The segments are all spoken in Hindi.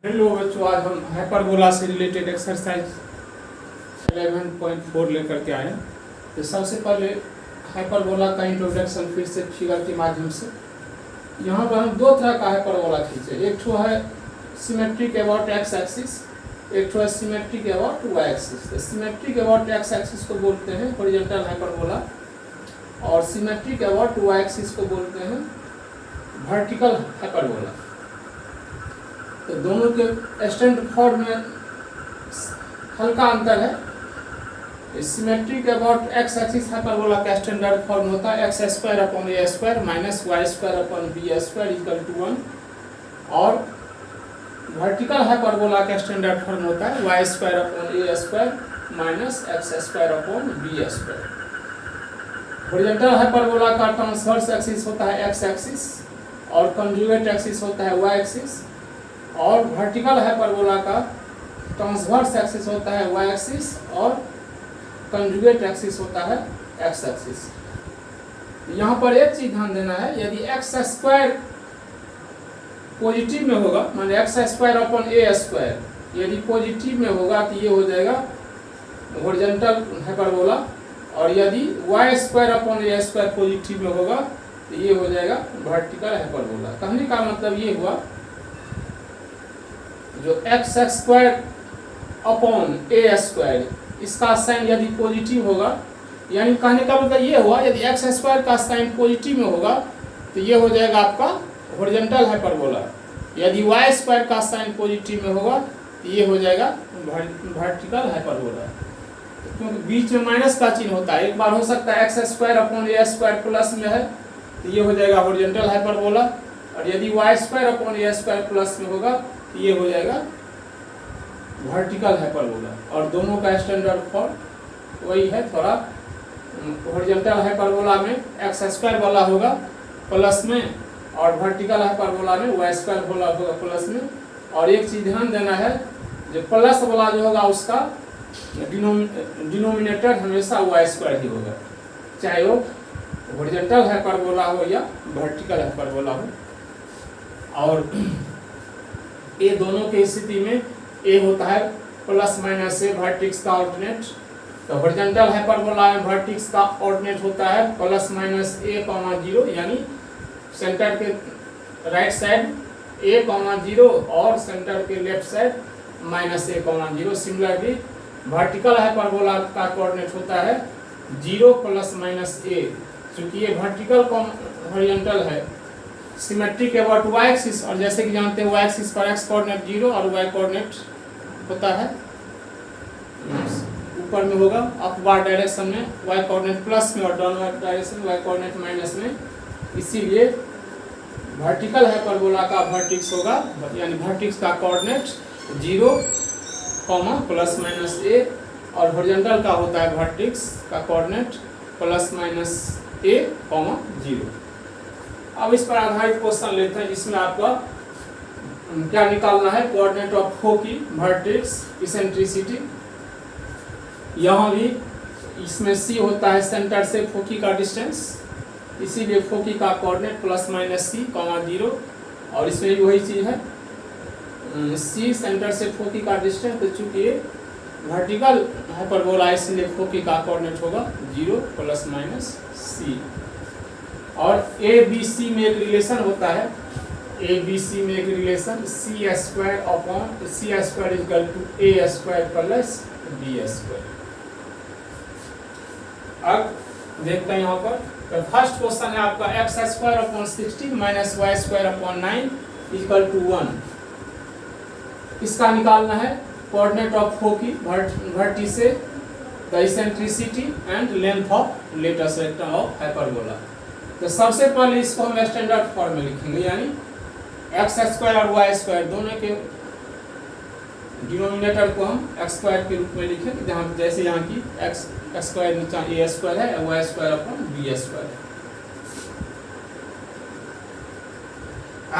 हेलो बच्चों, आज हम हाइपरबोला से रिलेटेड एक्सरसाइज 11.4 लेकर के आए हैं। तो सबसे पहले हाइपरबोला का इंट्रोडक्शन फिर से फिगर के माध्यम से। यहाँ पर हम दो तरह का हाइपरबोला खींचे। एक ठो है सिमेट्रिक अबाउट एक्स एक्सिस, एक ठो है सिमेट्रिक अबाउट वाई एक्सिस। तो सिमेट्रिक अबाउट एक्स एक्सिस को बोलते हैं हॉरिजॉन्टल हाइपरबोला और सिमेट्रिक अबाउट वाई एक्सिस को बोलते हैं वर्टिकल हाइपरबोला। तो दोनों के स्टैंडर्ड फॉर्म में हल्का अंतर है। Symmetric about X axis hyperbola का स्टैंडर्ड फॉर्म होता है X square upon A square minus Y square upon B square equal to 1, और वर्टिकल हाइपरबोला का स्टैंडर्ड फॉर्म होता है Y square upon A square minus X square upon B square. Horizontal hyperbola का ट्रांसवर्स एक्सिस होता है एक्स एक्सिस और कंजुगेट एक्सिस होता है वाई एक्सिस, और वर्टिकल हाइपरबोला का ट्रांसवर्स एक्सिस होता है वाई एक्सिस और कंजुगेट एक्सिस होता है एक्स एक्सिस। यहाँ पर एक चीज ध्यान देना है, यदि एक्स स्क्वायर पॉजिटिव में होगा, मान x square upon A square यदि पॉजिटिव में होगा तो ये हो जाएगा हॉरिजॉन्टल हाइपरबोला, और यदि Y square upon A square positive में होगा तो ये हो जाएगा वर्टिकल हाइपरबोला। कहने का मतलब ये हुआ जो x square upon A square इसका साइन यदि पॉजिटिव होगा, यानी कहने का मतलब ये हुआ यदि एक्स स्क्वायर का साइन पॉजिटिव में होगा तो ये हो जाएगा आपका हॉरिजॉन्टल हाइपरबोला। यदि वाई स्क्वायर का साइन पॉजिटिव में होगा तो ये हो जाएगा वर्टिकल हाइपरबोला। क्योंकि बीच में माइनस का चिन्ह होता है, एक बार हो सकता है X square upon A square plus में है तो ये हो जाएगा हॉरिजॉन्टल हाइपरबोला, और यदि Y square upon A square plus में होगा तो ये हो जाएगा वर्टिकल हाइपरबोला। और दोनों का स्टैंडर्ड फॉर्म वही है, थोड़ा हॉरिजॉन्टल हाइपरबोला में एक्स स्क्वायर वाला होगा प्लस में, और वर्टिकल हाइपरबोला में वाई स्क्वायर वाला होगा प्लस में। और एक चीज ध्यान देना है, जो प्लस वाला जो होगा उसका डिनोमिनेटर हमेशा वाई स्क्वायर ही होगा, चाहे वो हॉरिजॉन्टल हाइपरबोला हो या वर्टिकल हाइपरबोला हो। और ए दोनों की स्थिति में ए होता है प्लस माइनस ए वर्टिक्स का ऑर्डिनेट। तो हॉरिजॉन्टल हाइपरबोला में वर्टिक्स का ऑर्डिनेट होता है प्लस माइनस ए कॉमा 0, यानी सेंटर के राइट साइड ए कॉमा 0 और सेंटर के left side minus A comma 0। Similarly vertical hyperbola का कोऑर्डिनेट होता है 0 प्लस माइनस ए। चूंकि ये वर्टिकल हॉरिजॉन्टल है सिमेट्रिक अबाउट वाई एक्सिस, और जैसे कि जानते हैं वाई एक्सिस पर एक्स कोऑर्डिनेट 0 और वाई कोऑर्डिनेट होता है ऊपर में होगा अपवर्ड डायरेक्शन में, वाई कोऑर्डिनेट प्लस में और downward direction Y coordinate minus में। इसीलिए वर्टिकल हाइपरबोला का वर्टिक्स होगा, यानी वर्टिक्स का कोऑर्डिनेट 0 कॉमा प्लस माइनस ए, और हॉरिजॉन्टल का होता है वर्टिक्स का coordinate plus minus A comma 0। अब इस पर आधारित क्वेश्चन लेते हैं, जिसमें आपका क्या निकालना है, coordinate of foci, vertex, eccentricity. यहाँ भी इसमें सी होता है सेंटर से फोकी का डिस्टेंस, इसीलिए फोकी का coordinate plus minus C comma 0, और इसमें भी वही चीज है सी सेंटर से फोकी का डिस्टेंस। तो चूंकि वर्टिकल हाइपरबोला इसलिए फोकी का कोऑर्डिनेट होगा 0 प्लस माइनस सी। और ए बी सी में एक रिलेशन होता है, ए बी सी में एक relation C square upon C square equal to A square plus B square. अब देखते हैं यहाँ पर, तो फर्स्ट क्वेश्चन है आपका X square upon 16 minus Y square upon 9 equal to 1। इसका निकालना है coordinate of foci, vertices, the eccentricity and length of latus rectum of hyperbola. तो सबसे पहले इसको हम स्टैंडर्ड फॉर्म में लिखेंगे, यानी एक्स स्क्वायर और वाई स्क्वायर दोनों के डिनोमिनेटर को हम एक्स स्क्वायर के रूप में लिखेंगे, जहाँ जैसे यहाँ की एक्स स्क्वायर नीचा ए स्क्वायर है, Y square upon B square है।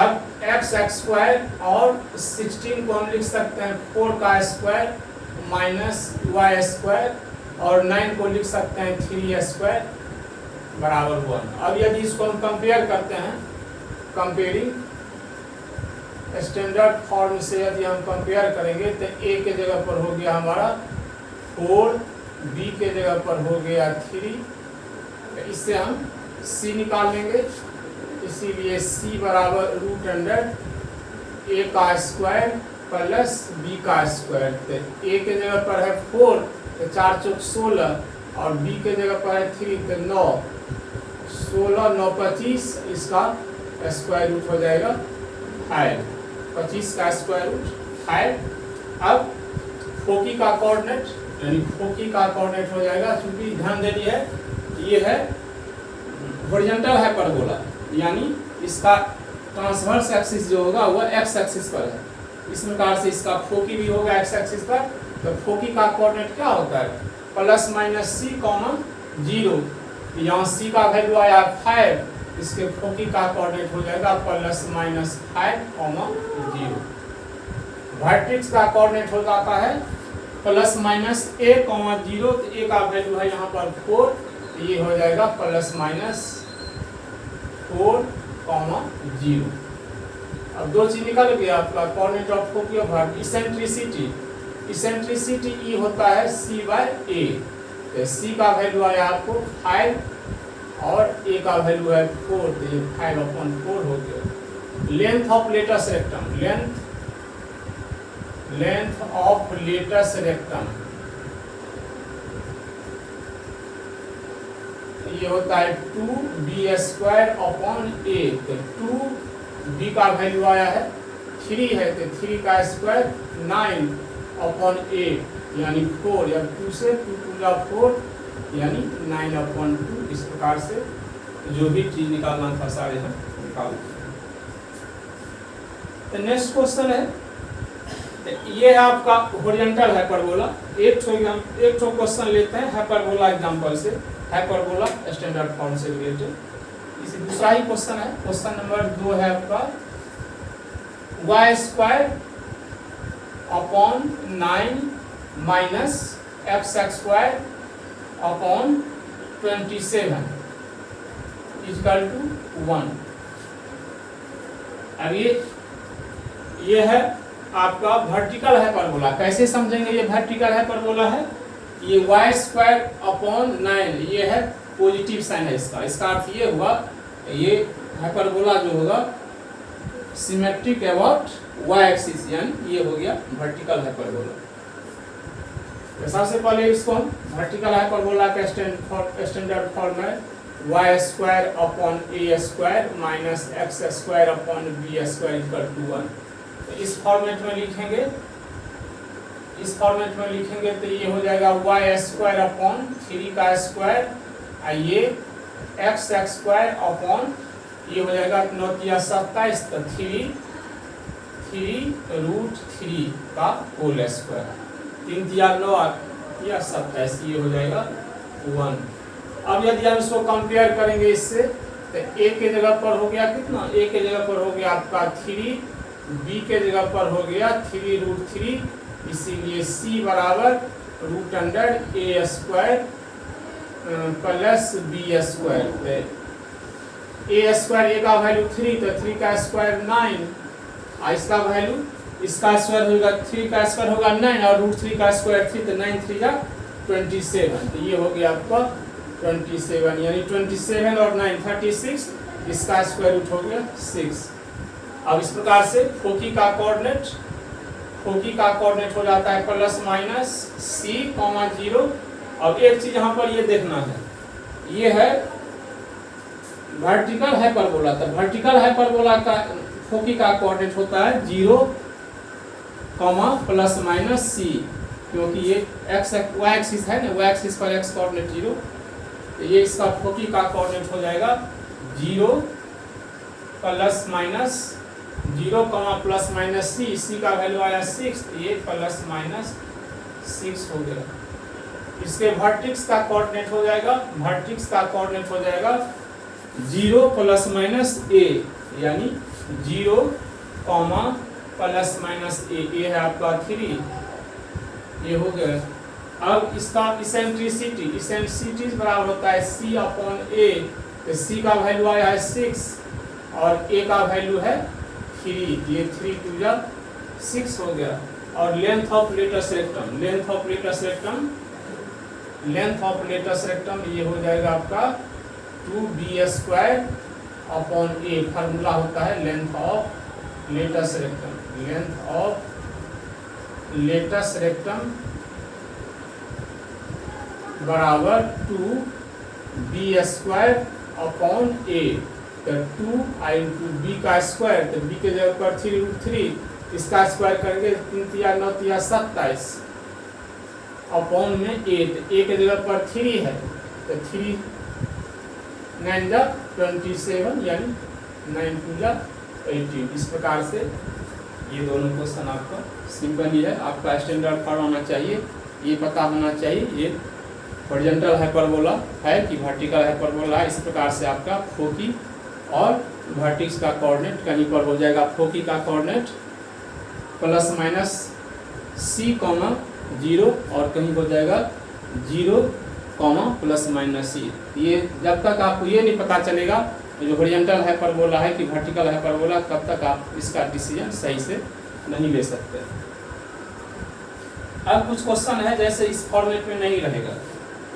अब एक्स स्क्वायर और 16 को हम लिख सकते हैं 4 का स्क्वायर माइनस वाई स्क्वायर, और 9 को लिख सकते हैं 3 स्क्वायर बराबर 1। अब यदि इसको हम कंपेयर करते हैं, कंपेयरिंग स्टैंडर्ड फॉर्म से यदि हम कंपेयर करेंगे तो ए के जगह पर हो गया हमारा 4, बी के जगह पर हो गया 3, इससे हम सी निकाल लेंगे। इसीलिए सी बराबर √100 ए का स्क्वायर प्लस बी का स्क्वायर। तो ए के जगह पर है 4 तो 4 चौक 16 और बी के जगह पर है 3 तो 9, 16 9 25, इसका स्क्वायर रूट हो जाएगा 5, 25 का स्क्वायर रूट 5। अब फोकी का कोऑर्डिनेट यानी फोकी का कोऑर्डिनेट हो जाएगा, चूंकि ध्यान देनी है ये है हॉरिजॉन्टल हाइपरबोला, यानी इसका ट्रांसवर्स एक्सिस जो होगा वह एक्स एक्सिस पर है। इस प्रकार से इसका फोकी भी होगा एक्स एक्सिस पर। तो फोकी का कोऑर्डिनेट क्या होता है? Plus minus C comma 0। यहाँ सी का वैल्यू आया 5, इसके फोकी का कोऑर्डिनेट हो जाएगा प्लस माइनस 5 कॉमा 0। वर्टेक्स का कोऑर्डिनेट हो जाता है प्लस माइनस a कॉमा 0। तो a का वैल्यू है यहाँ पर 4, तो ये हो जाएगा प्लस माइनस 4 कॉमा 0। अब दो चीज निकल गया आपका कोऑर्डिनेट ऑफ फोकी और वर्ट। इसेंट्रिसिटी ई होता है c/a। तो c का वैल्यू आया आपको 5 और a का वैल्यू है 4, तो ये 5/4 हो गया। Length of latus rectum, length of latus rectum ये होता है 2b² a। तो 2b का वैल्यू आया है 3 है, तो 3 का स्क्वायर 9/8 यानी 4, या 2 से 2 2 4 यानी 9/2। इस प्रकार से जो भी चीज निकालना था सारे हम निकाल। तो नेक्स्ट क्वेश्चन है, तो ये है आपका हॉरिजॉन्टल हाइपरबोला। एक क्वेश्चन लेते हैं हाइपरबोला एग्जांपल से, हाइपरबोला स्टैंडर्ड फॉर्म से रिलेटेड। इसी दूसरा ही क्वेश्चन है, क्वेश्चन नंबर 2 है आपका y² upon 9 minus x² upon 27 equal to 1। अब ये है आपका वर्टिकल हाइपरबोला। कैसे समझेंगे ये वर्टिकल हाइपरबोला है? ये y² अपॉन 9 ये है पॉजिटिव साइन है इसका। इसका अर्थ ये हुआ ये हाइपरबोला जो होगा सिमेट्रिक अबाउट y एक्सिस, यानी ये हो गया वर्टिकल हाइपरबोला। तो सबसे पहले इसको वर्टिकल हाइपरबोला का स्टैंडर्ड फॉर्म है y² upon a² minus x² upon b² equal to 1। तो इस फॉर्मेट में लिखेंगे, तो ये हो जाएगा y² अपॉन 3 का स्क्वायर, ये x² अपॉन ये हो जाएगा 9 या 27, तो 3 √3 का होल स्क्वायर, 3 या 9 या 27, ये हो जाएगा 1। अब यदि हम इसको कंपेयर करेंगे इससे, तो a के जगह पर हो गया कितना? a के जगह पर हो गया आपका 3, b के जगह पर हो गया 3√3, इसीलिए c बराबर √100 a² plus b²। a² a का वैल्यू 3, तो 3 का स्क्वायर 9, इसका वैल्यू इसका स्क्वायर होगा 3 का स्क्वायर होगा 9 और √3 का स्क्वायर 3, तो 9 3 जा 27। तो ये हो गया आपका 27, यानी 27 और 9 36, इसका स्क्वायर रूट हो गया 6। अब इस प्रकार से फोकी का कोऑर्डिनेट हो जाता है प्लस माइनस c, 0। अब एक चीज यहाँ पर ये देखना है, ये है वर्टिकल हाइपरबोला। तो वर्टिकल हाइपरबोला का फोकी का कोऑर्डिनेट होता है 0, प्लस माइनस c, क्योंकि ये y एक्सिस है ना, y एक्सिस पर x कोऑर्डिनेट 0। तो ये इसका फोकी का कोऑर्डिनेट हो जाएगा 0 plus minus 0, plus minus c का वैल्यू आया 6, ये प्लस माइनस 6 हो गया। इसके वर्टेक्स का कोऑर्डिनेट हो जाएगा 0 प्लस माइनस a, यानी 0, प्लस माइनस a है आपका 3, ये हो गया। अब इसका इसेंट्रिसिटी बराबर होता है c अपॉन a। तो c का वैल्यू आया है 6 और a का वैल्यू है 3, ये 3 2 जा 6 हो गया। और length of latus rectum, length of latus rectum, length of latus rectum ये हो जाएगा आपका 2b² अपॉन a। फार्मूला होता है length of latus rectum, length of latus rectum बराबर 2b² अपॉन a। तो 2i इंटू बी का स्क्वायर, तो b के जगह पर 3√3, इसका स्क्वायर करेंगे 3 तिया 9 तिया 27 अपॉन में 8, a के जगह पर 3 है तो 3 9 जा 27 यानी 9 2 जा 18। इस प्रकार से ये दोनों क्वेश्चन आपका सिंपल ही है। आपका स्टैंडर्ड फॉर्म होना चाहिए, ये पता होना चाहिए ये हॉरिजॉन्टल हाइपरबोला है कि वर्टिकल हाइपरबोला है। इस प्रकार से आपका फोकी और वर्टिक्स का कोऑर्डिनेट कहीं पर हो जाएगा फोकी का कोऑर्डिनेट प्लस माइनस c, 0 और कहीं हो जाएगा 0, प्लस माइनस c। ये जब तक आपको ये नहीं पता चलेगा जो हॉरिजॉन्टल हाइपरबोला है कि वर्टिकल हाइपरबोला, तब तक आप इसका डिसीजन सही से नहीं ले सकते। अब कुछ क्वेश्चन है जैसे इस फॉर्मेट में नहीं रहेगा,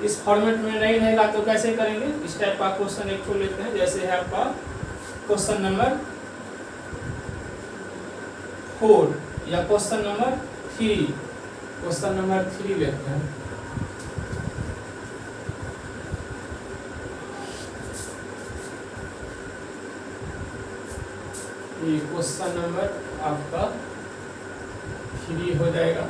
इस फॉर्मेट में नहीं रहेगा तो कैसे करेंगे, इस टाइप का क्वेश्चन एक को लेते हैं। जैसे है आपका क्वेश्चन नंबर 4 या क्वेश्चन नंबर 3, क्वेश्चन नंबर 3 लेते हैं। ये क्वेश्चन नंबर आपका 3 हो जाएगा।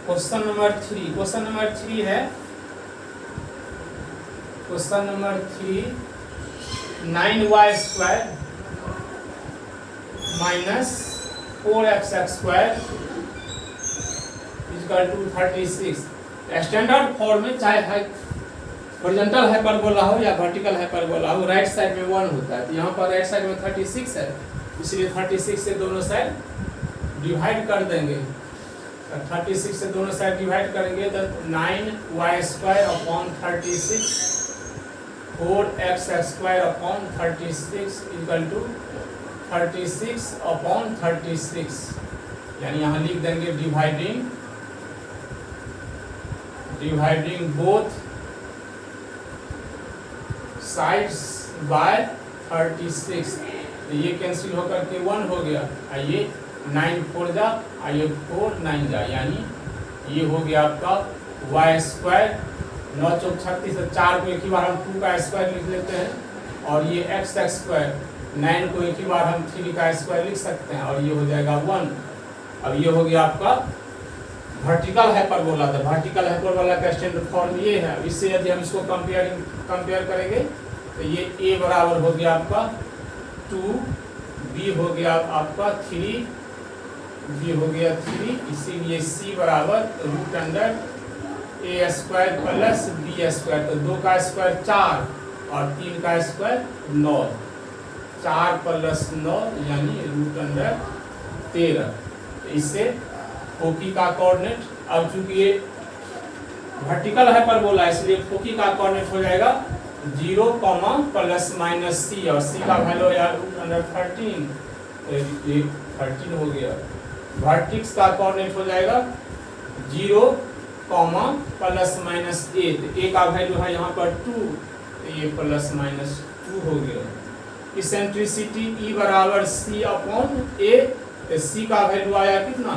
क्वेश्चन नंबर 3, क्वेश्चन नंबर 3 है, question number 3 9y² minus 4x² equal to 36। Standard form में चाहे हॉरिजॉन्टल हाइपरबोला हो या वर्टिकल हाइपरबोला हो, राइट साइड में 1 होता है। तो यहाँ पर राइट साइड में 36 है, इसलिए 36 से दोनों साइड डिवाइड कर देंगे। 36 से दोनों साइड डिवाइड करेंगे तो 9y² upon 36 4x² upon 36 equal to 36 upon 36, यानी यहाँ लिख देंगे डिवाइडिंग बोथ साइड्स बाय 36। तो ये कैंसिल होकर के 1 हो गया, आइए 9 4 जा, आइए 4 9 जा, यानी ये हो गया आपका y²। 9 चौक 36 से 4 को एक ही बार हम 2 का स्क्वायर लिख लेते हैं, और ये x² 9 को एक ही बार हम 3 का स्क्वायर लिख सकते हैं, और ये हो जाएगा 1। अब ये हो गया आपका वर्टिकल हाइपरबोला। था वर्टिकल हाइपरबोला का स्टैंडर्ड फॉर्म ये है। इससे यदि हम इसको कंपेयर करेंगे तो ये a बराबर हो गया आपका 2, b हो गया आपका 3, b हो गया 3, इसीलिए c बराबर √a² प्लस b²। तो 2 का स्क्वायर 4 और 3 का स्क्वायर 9, 4 प्लस 9 यानी √13। इससे फोकी का कोऑर्डिनेट, अब चूंकि ये वर्टिकल हाइपरबोला इसलिए फोकी का कोऑर्डिनेट हो जाएगा 0, प्लस माइनस c, और c का वैल्यू यार √13, ये 13 हो गया। वर्टिक्स का कोऑर्डिनेट हो जाएगा 0, प्लस माइनस a, तो a का वैल्यू है यहाँ पर 2, तो ये प्लस माइनस 2 हो गया। इसेंट्रिसिटी E बराबर c अपॉन a, तो c का वैल्यू आया कितना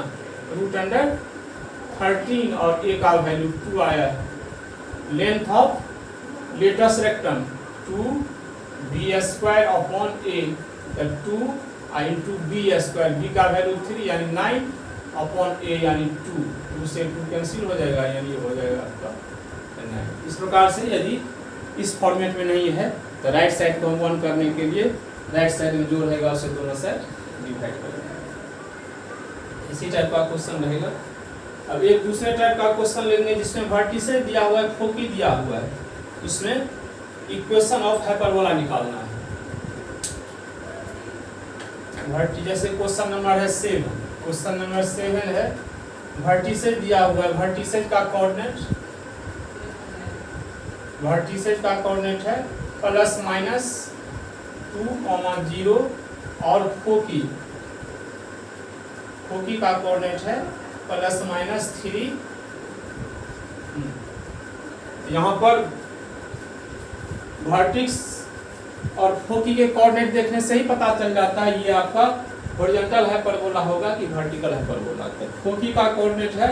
√13 और a का वैल्यू 2 आया। Length of latus rectum 2b² upon a, तो 2 इंटू b², b का वैल्यू 3 यानी 9 अपॉन a यानी 2 से 2 कैंसिल हो जाएगा, यानी ये हो जाएगा आपका 9। इस प्रकार से यदि इस फॉर्मेट में नहीं है तो राइट साइड को हम 1 करने के लिए राइट साइड में जो रहेगा उसे दोनों साइड डिवाइड करेंगे। इसी टाइप का क्वेश्चन रहेगा। अब एक दूसरे टाइप का क्वेश्चन लेंगे जिसमें वर्टिसेस दिया हुआ है, फोकी दिया हुआ है, उसमें इक्वेशन ऑफ हाइपरबोला निकालना है। जैसे क्वेश्चन नंबर है 7, क्वेश्चन नंबर 7 है, वर्टिसेस दिया हुआ है, वर्टिसेस का कोऑर्डिनेट वर्टिसेज का कोऑर्डिनेट है प्लस माइनस 2, 0 और फोकी का कोऑर्डिनेट है प्लस माइनस 3। यहाँ पर वर्टिक्स और फोकी के कोऑर्डिनेट देखने से ही पता चल जाता है ये आपका हॉरिजॉन्टल हाइपरबोला होगा कि वर्टिकल हाइपरबोला। तो फोकी का कोऑर्डिनेट है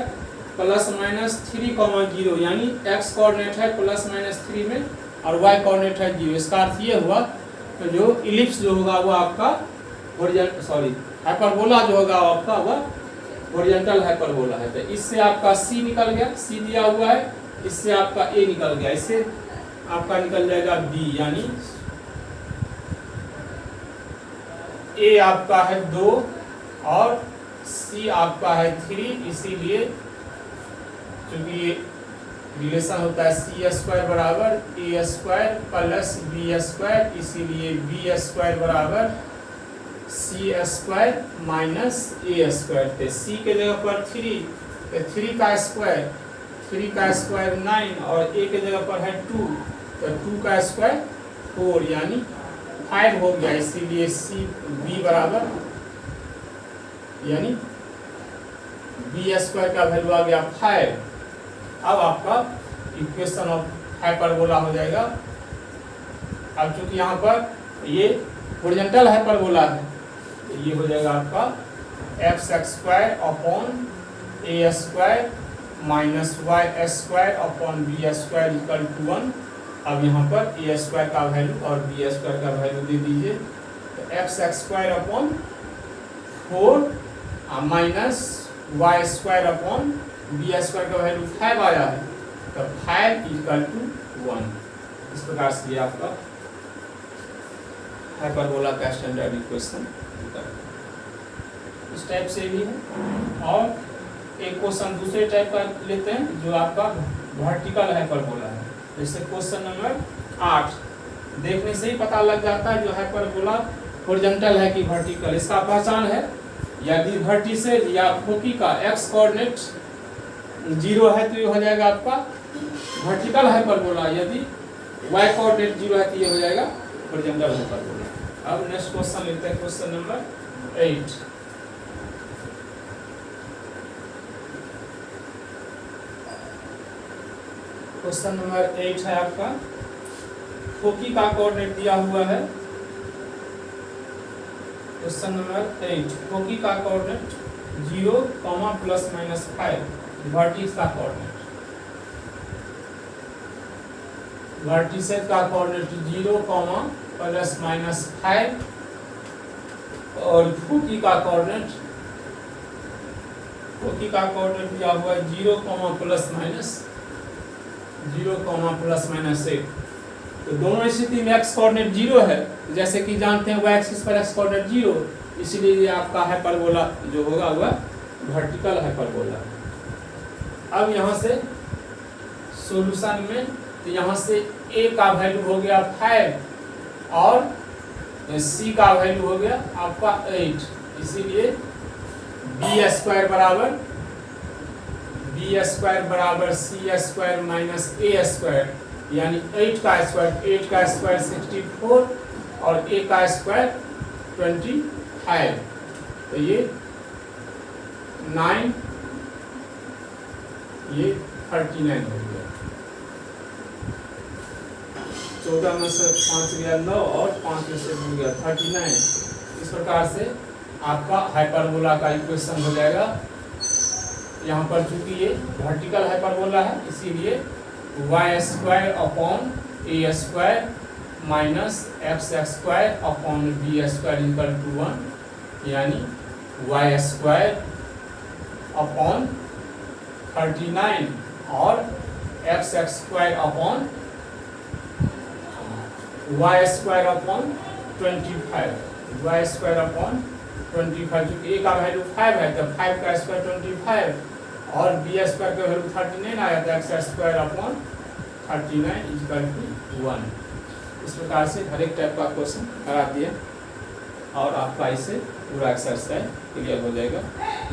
प्लस माइनस 3, 0, यानी एक्स कोऑर्डिनेट है प्लस माइनस 3 में और वाई कोऑर्डिनेट है 0। इसका अर्थ ये हुआ तो जो इलिप्स जो होगा वो आपका हाइपरबोला जो होगा आपका वह हॉरिजॉन्टल हाइपरबोला है। तो इससे आपका सी निकल गया, सी दिया हुआ है, इससे आपका ए निकल गया, इससे आपका निकल जाएगा बी, यानी ए आपका है 2 और सी आपका है 3। इसीलिए क्योंकि ये रिलेशन होता है C² बराबर A² प्लस B², इसीलिए B² बराबर C² माइनस A²। तो C के जगह पर 3, तो 3 का स्क्वायर 9 और A के जगह पर है 2, तो 2 का स्क्वायर 4 यानी 5 हो गया। इसीलिए B बराबर यानी B² का वैल्यू आ गया 5। अब आपका इक्वेशन ऑफ हाइपरबोला हो जाएगा। अब चूंकि यहाँ पर ये हॉरिजॉन्टल हाइपरबोला है तो ये हो जाएगा आपका x² upon A² minus y² upon B² equal to 1। अब यहाँ पर A² का वैल्यू और B² का वैल्यू दे दीजिए। तो x² upon 4 minus y² upon B² का वैल्यू 5 आया है, तो 5 इक्वल टू 1। इस प्रकार से ये आपका हाइपरबोला का स्टैंडर्ड इक्वेशन इस टाइप से भी है। और एक क्वेश्चन दूसरे टाइप का लेते हैं जो आपका वर्टिकल हाइपरबोला है। जैसे क्वेश्चन नंबर 8 देखने से ही पता लग जाता है जो हाइपरबोला हॉरिजॉन्टल है कि वर्टिकल। इसका पहचान है यदि वर्टिसेज या फोकी का एक्स कोऑर्डिनेट 0 है तो ये हो जाएगा आपका वर्टिकल हाइपरबोला, यदि वाई कोऑर्डिनेट 0 है तो ये हो जाएगा हॉरिजॉन्टल हाइपरबोला। अब नेक्स्ट क्वेश्चन लेते हैं, क्वेश्चन नंबर 8। क्वेश्चन नंबर 8 है आपका, फोकी का कोऑर्डिनेट दिया हुआ है। क्वेश्चन नंबर 8, फोकी का कोऑर्डिनेट 0, प्लस माइनस 5, वर्टिक्स का कोऑर्डिनेट। वर्टिसेज का कोऑर्डिनेट 0, प्लस माइनस 5 और फोकी का कोऑर्डिनेट दिया हुआ है 0, प्लस माइनस 8। तो दोनों स्थिति में एक्स कोऑर्डिनेट 0 है, जैसे कि जानते हैं y एक्सिस पर एक्स कोऑर्डिनेट 0, इसलिए ये आपका हाइपरबोला जो होगा वह वर्टिकल हाइपरबोला। अब यहाँ से सॉल्यूशन में तो यहाँ से a का वैल्यू हो गया 5 और c का वैल्यू हो गया आपका 8, इसीलिए b² बराबर c² माइनस a², यानी 8 का स्क्वायर 64 और a का स्क्वायर 25, तो ये 9 ये 39 हो गया। 14 में से 5 गया 9 और 5 में से हो गया 39। इस प्रकार से आपका हाइपरबोला का इक्वेशन हो जाएगा। यहाँ पर चूंकि ये वर्टिकल हाइपरबोला है इसीलिए y² upon a² minus x² upon b² equal to 1, यानी y² अपॉन 39 और x² upon y² upon 25, y² upon 25, चूँकि a का वैल्यू 5 है तो 5 का स्क्वायर 25 और b² का वैल्यू 39 आया तो x² अपॉन 39 इक्वल टू 1। इस प्रकार से हर एक टाइप का क्वेश्चन करा दिया और आपका इससे पूरा एक्सरसाइज क्लियर हो जाएगा।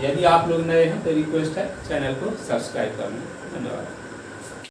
यदि आप लोग नए हैं तो रिक्वेस्ट है चैनल को सब्सक्राइब कर लें। धन्यवाद।